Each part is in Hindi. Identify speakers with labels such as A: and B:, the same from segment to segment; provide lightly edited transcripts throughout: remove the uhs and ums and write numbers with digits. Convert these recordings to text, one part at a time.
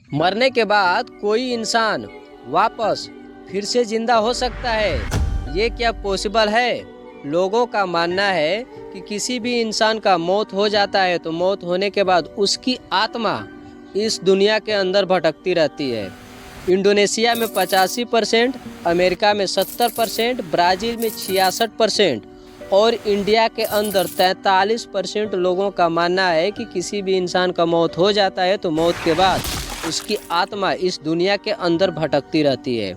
A: मरने के बाद कोई इंसान वापस फिर से जिंदा हो सकता है, ये क्या पॉसिबल है? लोगों का मानना है कि किसी भी इंसान का मौत हो जाता है तो मौत होने के बाद उसकी आत्मा इस दुनिया के अंदर भटकती रहती है। इंडोनेशिया में 85%, अमेरिका में 70%, ब्राज़ील में 66% और इंडिया के अंदर 43% लोगों का मानना है कि किसी भी इंसान का मौत हो जाता है तो मौत के बाद उसकी आत्मा इस दुनिया के अंदर भटकती रहती है।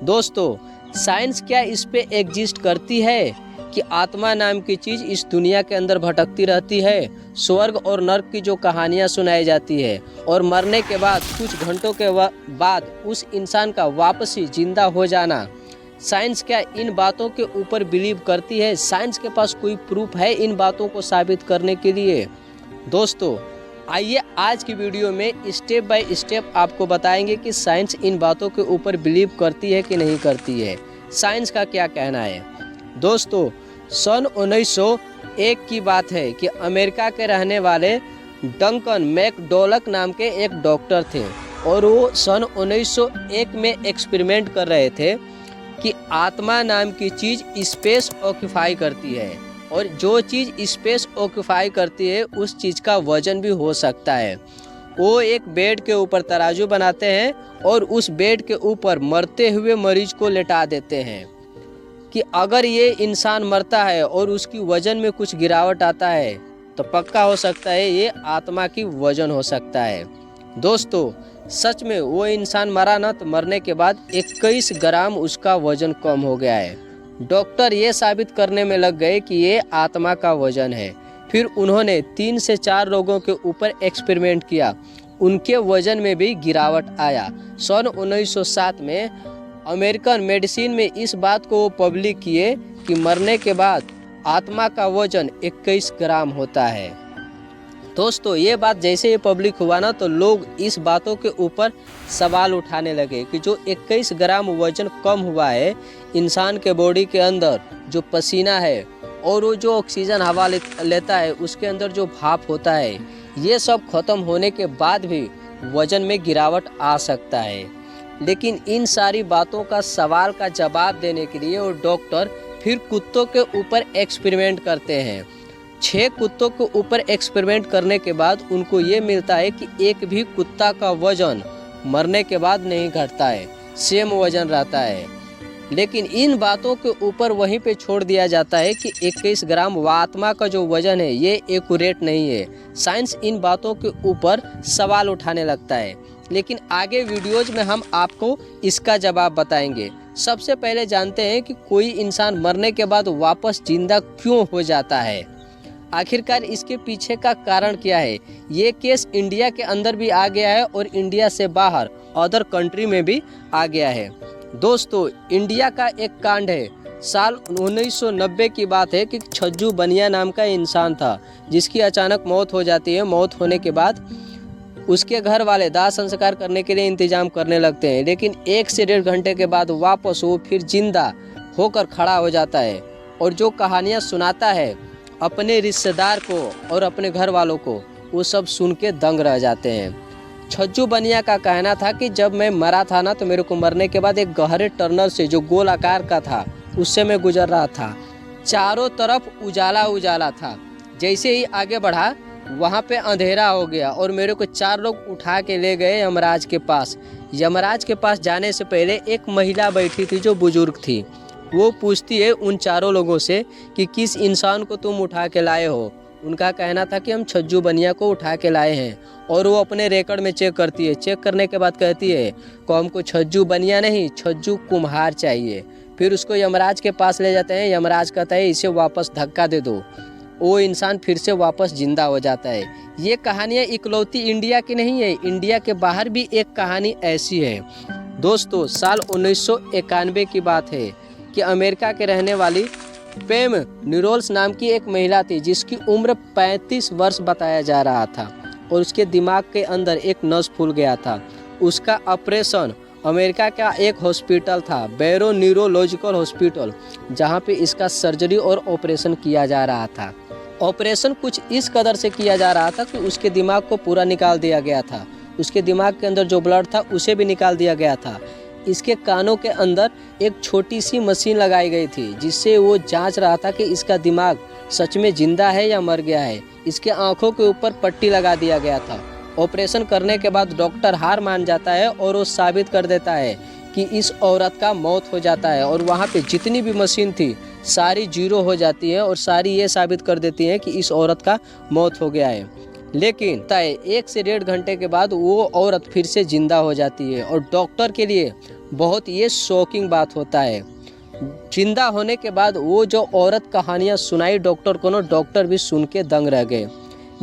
A: दोस्तों, साइंस क्या इस पे एग्जिस्ट करती है कि आत्मा नाम की चीज़ इस दुनिया के अंदर भटकती रहती है? स्वर्ग और नर्क की जो कहानियाँ सुनाई जाती है और मरने के बाद कुछ घंटों के बाद उस इंसान का वापसी जिंदा हो जाना, साइंस क्या इन बातों के ऊपर बिलीव करती है? साइंस के पास कोई प्रूफ है इन बातों को साबित करने के लिए? दोस्तों, आइए आज की वीडियो में स्टेप बाय स्टेप आपको बताएंगे कि साइंस इन बातों के ऊपर बिलीव करती है कि नहीं करती है। साइंस का क्या कहना है? दोस्तों, सन 1901 की बात है कि अमेरिका के रहने वाले डंकन मैकडॉलक नाम के एक डॉक्टर थे और वो सन 1901 में एक्सपेरिमेंट कर रहे थे कि आत्मा नाम की चीज़ स्पेस ऑक्यूपाई करती है और जो चीज़ स्पेस ऑक्यूपाई करती है उस चीज़ का वजन भी हो सकता है। वो एक बेड के ऊपर तराजू बनाते हैं और उस बेड के ऊपर मरते हुए मरीज को लेटा देते हैं कि अगर ये इंसान मरता है और उसकी वजन में कुछ गिरावट आता है तो पक्का हो सकता है ये आत्मा की वजन हो सकता है। दोस्तों, सच में वो इंसान मरा ना तो मरने के बाद 21 ग्राम उसका वजन कम हो गया है। डॉक्टर ये साबित करने में लग गए कि ये आत्मा का वजन है। फिर उन्होंने 3 से 4 लोगों के ऊपर एक्सपेरिमेंट किया, उनके वजन में भी गिरावट आया। सन 1907 में अमेरिकन मेडिसिन में इस बात को वो पब्लिक किए कि मरने के बाद आत्मा का वजन 21 ग्राम होता है। दोस्तों, ये बात जैसे ये पब्लिक हुआ ना तो लोग इस बातों के ऊपर सवाल उठाने लगे कि जो 21 ग्राम वजन कम हुआ है इंसान के बॉडी के अंदर, जो पसीना है और वो जो ऑक्सीजन हवा लेता है उसके अंदर जो भाप होता है, ये सब खत्म होने के बाद भी वजन में गिरावट आ सकता है। लेकिन इन सारी बातों का सवाल का जवाब देने के लिए वो डॉक्टर फिर कुत्तों के ऊपर एक्सपेरिमेंट करते हैं। 6 कुत्तों के ऊपर एक्सपेरिमेंट करने के बाद उनको ये मिलता है कि एक भी कुत्ता का वजन मरने के बाद नहीं घटता है, सेम वजन रहता है। लेकिन इन बातों के ऊपर वहीं पे छोड़ दिया जाता है कि 21 ग्राम आत्मा का जो वजन है ये एक्यूरेट नहीं है। साइंस इन बातों के ऊपर सवाल उठाने लगता है, लेकिन आगे वीडियोज में हम आपको इसका जवाब बताएंगे। सबसे पहले जानते हैं कि कोई इंसान मरने के बाद वापस जिंदा क्यों हो जाता है, आखिरकार इसके पीछे का कारण क्या है। ये केस इंडिया के अंदर भी आ गया है और इंडिया से बाहर अदर कंट्री में भी आ गया है। दोस्तों, इंडिया का एक कांड है, साल 1990 की बात है कि छज्जू बनिया नाम का इंसान था जिसकी अचानक मौत हो जाती है। मौत होने के बाद उसके घर वाले दाह संस्कार करने के लिए इंतजाम करने लगते हैं, लेकिन 1 से 1.5 घंटे के बाद वापस वो फिर जिंदा होकर खड़ा हो जाता है और जो कहानियाँ सुनाता है अपने रिश्तेदार को और अपने घर वालों को, वो सब सुन के दंग रह जाते हैं। छज्जू बनिया का कहना था कि जब मैं मरा था ना तो मेरे को मरने के बाद एक गहरे टनल से जो गोल आकार का था उससे मैं गुजर रहा था। चारों तरफ उजाला उजाला था। जैसे ही आगे बढ़ा वहाँ पे अंधेरा हो गया और मेरे को 4 लोग उठा के ले गए यमराज के पास। यमराज के पास जाने से पहले एक महिला बैठी थी जो बुजुर्ग थी। वो पूछती है उन चारों लोगों से कि किस इंसान को तुम उठा के लाए हो। उनका कहना था कि हम छज्जू बनिया को उठा के लाए हैं और वो अपने रिकॉर्ड में चेक करती है। चेक करने के बाद कहती है को हमको छज्जू बनिया नहीं, छज्जू कुम्हार चाहिए। फिर उसको यमराज के पास ले जाते हैं। यमराज कहता है इसे वापस धक्का दे दो, वो इंसान फिर से वापस जिंदा हो जाता है। ये कहानियाँ इकलौती इंडिया की नहीं है, इंडिया के बाहर भी एक कहानी ऐसी है। दोस्तों, साल 1991 की बात है कि अमेरिका के रहने वाली पेम निरोल्स नाम की एक महिला थी जिसकी उम्र 35 वर्ष बताया जा रहा था और उसके दिमाग के अंदर एक नस फूल गया था। उसका ऑपरेशन अमेरिका का एक हॉस्पिटल था, बैरो न्यूरोलॉजिकल हॉस्पिटल, जहां पे इसका सर्जरी और ऑपरेशन किया जा रहा था। ऑपरेशन कुछ इस कदर से किया जा रहा था कि उसके दिमाग को पूरा निकाल दिया गया था उसके दिमाग के अंदर जो ब्लड था उसे भी निकाल दिया गया था। इसके कानों के अंदर एक छोटी सी मशीन लगाई गई थी जिससे वो जांच रहा था कि इसका दिमाग सच में जिंदा है या मर गया है। इसके आंखों के ऊपर पट्टी लगा दिया गया था। ऑपरेशन करने के बाद डॉक्टर हार मान जाता है और वो साबित कर देता है कि इस औरत का मौत हो जाता है और वहाँ पे जितनी भी मशीन थी सारी जीरो हो जाती है और सारी ये साबित कर देती हैं कि इस औरत का मौत हो गया है। लेकिन तय 1 से 1.5 घंटे के बाद वो औरत फिर से जिंदा हो जाती है और डॉक्टर के लिए बहुत ये शॉकिंग बात होता है। जिंदा होने के बाद वो जो औरत कहानियाँ सुनाई डॉक्टर को ना, डॉक्टर भी सुन के दंग रह गए।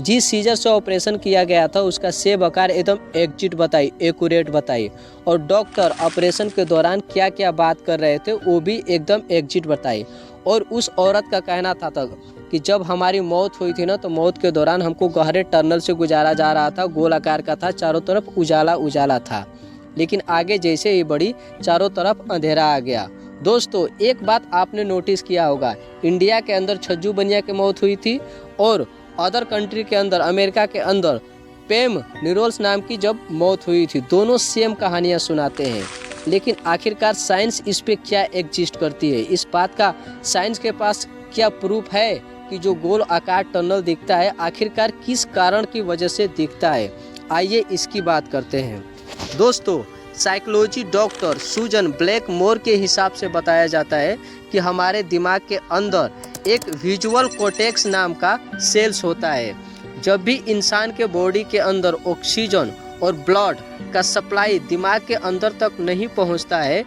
A: जिस सीजर से ऑपरेशन किया गया था उसका सेब आकार एकदम एग्जिट बताई, एक्यूरेट बताई और डॉक्टर ऑपरेशन के दौरान क्या क्या बात कर रहे थे वो भी एकदम एग्जिट बताई। और उस औरत का कहना था तक कि जब हमारी मौत हुई थी ना, तो मौत के दौरान हमको गहरे टनल से गुजारा जा रहा था, गोल आकार का था, चारों तरफ उजाला उजाला था, लेकिन आगे जैसे ही बढ़ी चारों तरफ अंधेरा आ गया। दोस्तों एक बात आपने नोटिस किया होगा, इंडिया के अंदर छज्जू बनिया की मौत हुई थी और अदर कंट्री के अंदर, अमेरिका के अंदर पेम निरोल्स नाम की जब मौत हुई थी। दोनों सेम कहानियाँ सुनाते हैं, लेकिन आखिरकार साइंस इस पे क्या एग्जिस्ट करती है, इस बात का साइंस के पास क्या प्रूफ है कि जो गोल आकार टनल दिखता है आखिरकार किस कारण की वजह से दिखता है। आइए इसकी बात करते हैं। दोस्तों साइकोलॉजी डॉक्टर सूजन ब्लैकमोर के हिसाब से बताया जाता है कि हमारे दिमाग के अंदर एक विजुअल कॉर्टेक्स नाम का सेल्स होता है। जब भी इंसान के बॉडी के अंदर ऑक्सीजन और ब्लड का सप्लाई दिमाग के अंदर तक नहीं पहुंचता है,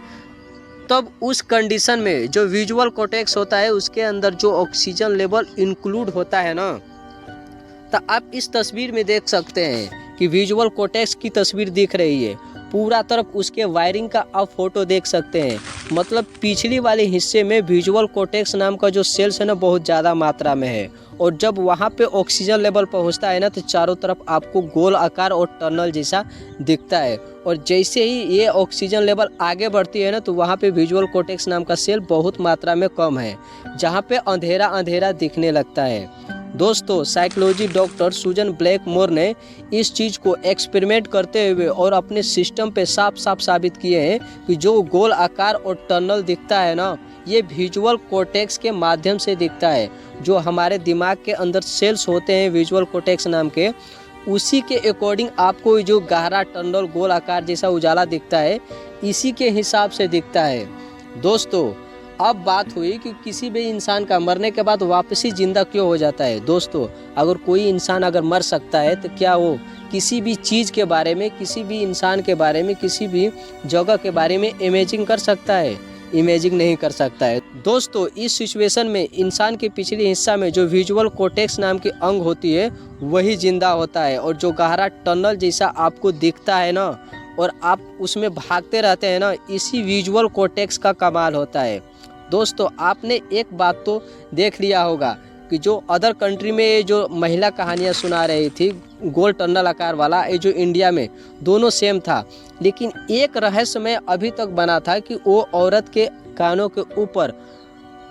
A: तब उस कंडीशन में जो विजुअल कॉर्टेक्स होता है उसके अंदर जो ऑक्सीजन लेवल इंक्लूड होता है ना, तो आप इस तस्वीर में देख सकते हैं कि विजुअल कॉर्टेक्स की तस्वीर दिख रही है, पूरा तरफ उसके वायरिंग का आप फोटो देख सकते हैं। मतलब पिछली वाले हिस्से में विजुअल कॉर्टेक्स नाम का जो सेल्स है ना बहुत ज़्यादा मात्रा में है और जब वहाँ पे ऑक्सीजन लेवल पहुँचता है ना तो चारों तरफ आपको गोल आकार और टनल जैसा दिखता है। और जैसे ही ये ऑक्सीजन लेवल आगे बढ़ती है ना तो वहाँ पे विजुअल कॉर्टेक्स नाम का सेल बहुत मात्रा में कम है, जहाँ पे अंधेरा अंधेरा दिखने लगता है। दोस्तों साइकोलॉजी डॉक्टर सूजन ब्लैकमोर ने इस चीज़ को एक्सपेरिमेंट करते हुए और अपने सिस्टम पे साफ साफ साबित किए हैं कि जो गोल आकार और टनल दिखता है ना, ये विजुअल कॉर्टेक्स के माध्यम से दिखता है। जो हमारे दिमाग के अंदर सेल्स होते हैं विजुअल कॉर्टेक्स नाम के, उसी के अकॉर्डिंग आपको जो गहरा टनल गोल आकार जैसा उजाला दिखता है इसी के हिसाब से दिखता है। दोस्तों अब बात हुई कि किसी भी इंसान का मरने के बाद वापसी जिंदा क्यों हो जाता है। दोस्तों अगर कोई इंसान अगर मर सकता है तो क्या वो किसी भी चीज़ के बारे में, किसी भी इंसान के बारे में, किसी भी जगह के बारे में इमेजिन कर सकता है? इमेजिन नहीं कर सकता है। दोस्तों इस सिचुएशन में इंसान के पिछले हिस्सा में जो विजुअल कॉर्टेक्स नाम की अंग होती है वही जिंदा होता है और जो गहरा टनल जैसा आपको दिखता है ना और आप उसमें भागते रहते हैं ना, इसी विजुअल कॉर्टेक्स का कमाल होता है। दोस्तों आपने एक बात तो देख लिया होगा कि जो अदर कंट्री में ये जो महिला कहानियाँ सुना रही थी गोल टनल आकार वाला, ये जो इंडिया में दोनों सेम था, लेकिन एक रहस्यमय अभी तक बना था कि वो औरत के कानों के ऊपर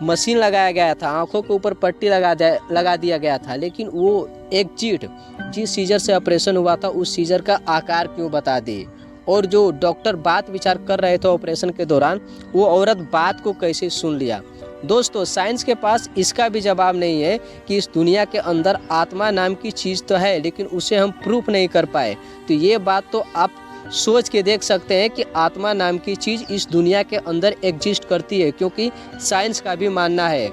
A: मशीन लगाया गया था, आंखों के ऊपर पट्टी लगा दिया गया था, लेकिन वो एग्जिट जिस सीजर से ऑपरेशन हुआ था उस सीजर का आकार क्यों बता दी। और जो डॉक्टर बात विचार कर रहे थे ऑपरेशन के दौरान, वो औरत बात को कैसे सुन लिया। दोस्तों साइंस के पास इसका भी जवाब नहीं है कि इस दुनिया के अंदर आत्मा नाम की चीज़ तो है लेकिन उसे हम प्रूफ नहीं कर पाए। तो ये बात तो आप सोच के देख सकते हैं कि आत्मा नाम की चीज़ इस दुनिया के अंदर एग्जिस्ट करती है, क्योंकि साइंस का भी मानना है